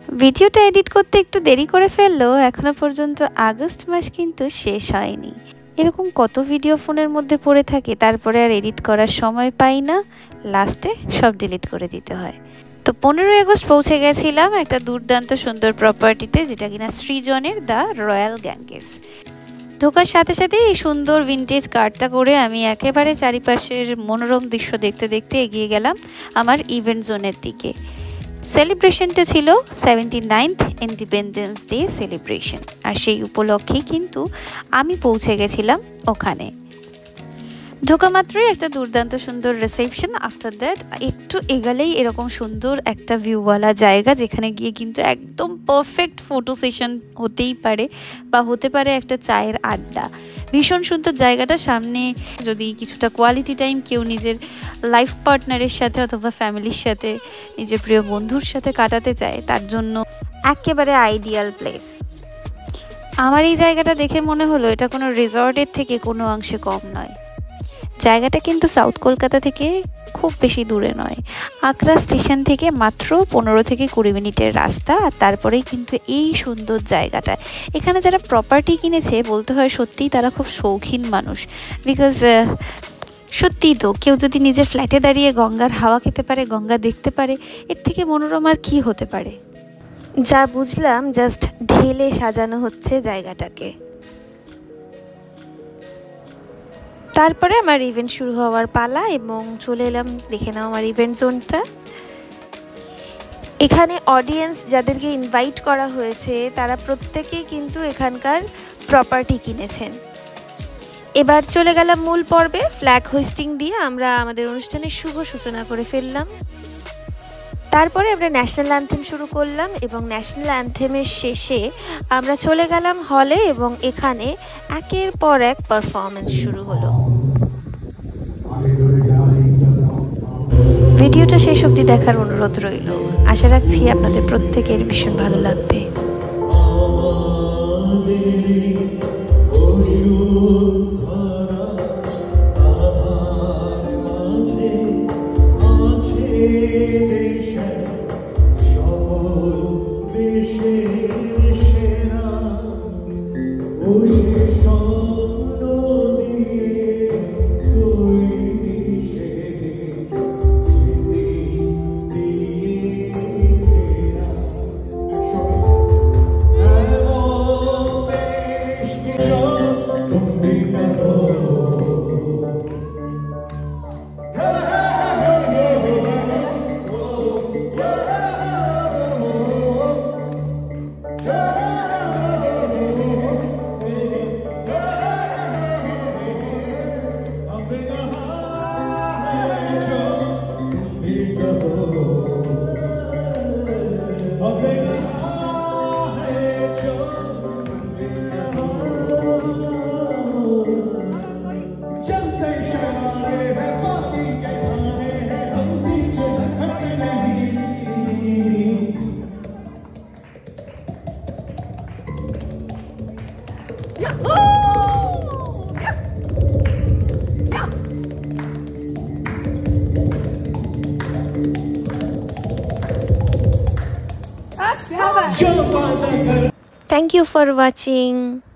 ভিডিওটা এডিট করতে একটু দেরি করে ফেললেও এখনো পর্যন্ত আগস্ট মাস কিন্তু শেষ হয়নি। এরকম কত ভিডিও ফোনের মধ্যে পড়ে থাকে, তারপরে আর এডিট করার সময় পাই না, লাস্টে সব ডিলিট করে দিতে হয়। তো 15ই আগস্ট পৌঁছে গেছিলাম একটা দুর্দান্ত সুন্দর প্রপার্টিতে, যেটা কিনা সৃজনের দ্য রয়্যাল গ্যাঙ্গেস। ঢোকার সাথে সাথে এই সুন্দর ভিনটেজ কারটা করে আমি একেবারে চারিপাশের মনোরম দৃশ্য দেখতে দেখতে এগিয়ে গেলাম আমার ইভেন্ট জোনের দিকে। সেলিব্রেশনটা ছিল 79th ইন্ডিপেন্ডেন্স ডে সেলিব্রেশন, আর সেই উপলক্ষেই কিন্তু আমি পৌঁছে গেছিলাম ওখানে। ঢোকা মাত্রই একটা দুর্দান্ত সুন্দর রিসেপশন, আফটার দ্যাট একটু এগালেই এরকম সুন্দর একটা ভিউওয়ালা জায়গা, যেখানে গিয়ে কিন্তু একদম পারফেক্ট ফটো সেশন হতেই পারে, বা হতে পারে একটা চায়ের আড্ডা। ভীষণ সুন্দর জায়গাটা। সামনে যদি কিছুটা কোয়ালিটি টাইম কেউ নিজের লাইফ পার্টনারের সাথে অথবা ফ্যামিলির সাথে, নিজের প্রিয় বন্ধুর সাথে কাটাতে চায়, তার জন্য একেবারে আইডিয়াল প্লেস। আমার এই জায়গাটা দেখে মনে হলো এটা কোনো রিসর্টের থেকে কোনো অংশে কম নয়। জায়গাটা কিন্তু সাউথ কলকাতা থেকে খুব বেশি দূরে নয়, আগ্রা স্টেশন থেকে মাত্র 15 থেকে 20 মিনিটের রাস্তা। আর তারপরেই কিন্তু এই সুন্দর জায়গাটা। এখানে যারা প্রপার্টি কিনেছে বলতে হয় সত্যিই তারা খুব শৌখিন মানুষ, বিকজ সত্যিই তো কেউ যদি নিজের ফ্ল্যাটে দাঁড়িয়ে গঙ্গার হাওয়া খেতে পারে, গঙ্গা দেখতে পারে, এর থেকে মনোরম আর কী হতে পারে। যা বুঝলাম জাস্ট ঢেলে সাজানো হচ্ছে জায়গাটাকে। তারপরে আমার ইভেন্ট শুরু হওয়ার পালা, এবং চলে এলাম, দেখে নাও আমার ইভেন্ট জোনটা। এখানে অডিয়েন্স যাদেরকে ইনভাইট করা হয়েছে তারা প্রত্যেকেই কিন্তু এখানকার প্রপার্টি কিনেছেন। এবার চলে গেলাম মূল পর্বে। ফ্ল্যাগ হোয়েস্টিং দিয়ে আমরা আমাদের অনুষ্ঠানের শুভ সূচনা করে ফেললাম। তারপরে আমরা ন্যাশনাল অ্যান্থেম শুরু করলাম, এবং ন্যাশনাল অ্যান্থেমের শেষে আমরা চলে গেলাম হলে, এবং এখানে একের পর এক পারফরমেন্স শুরু হলো। ভিডিওটা শেষ অবধি দেখার অনুরোধ রইল। আশা রাখছি আপনাদের প্রত্যেকের ভীষণ ভালো লাগবে। Thank you for watching.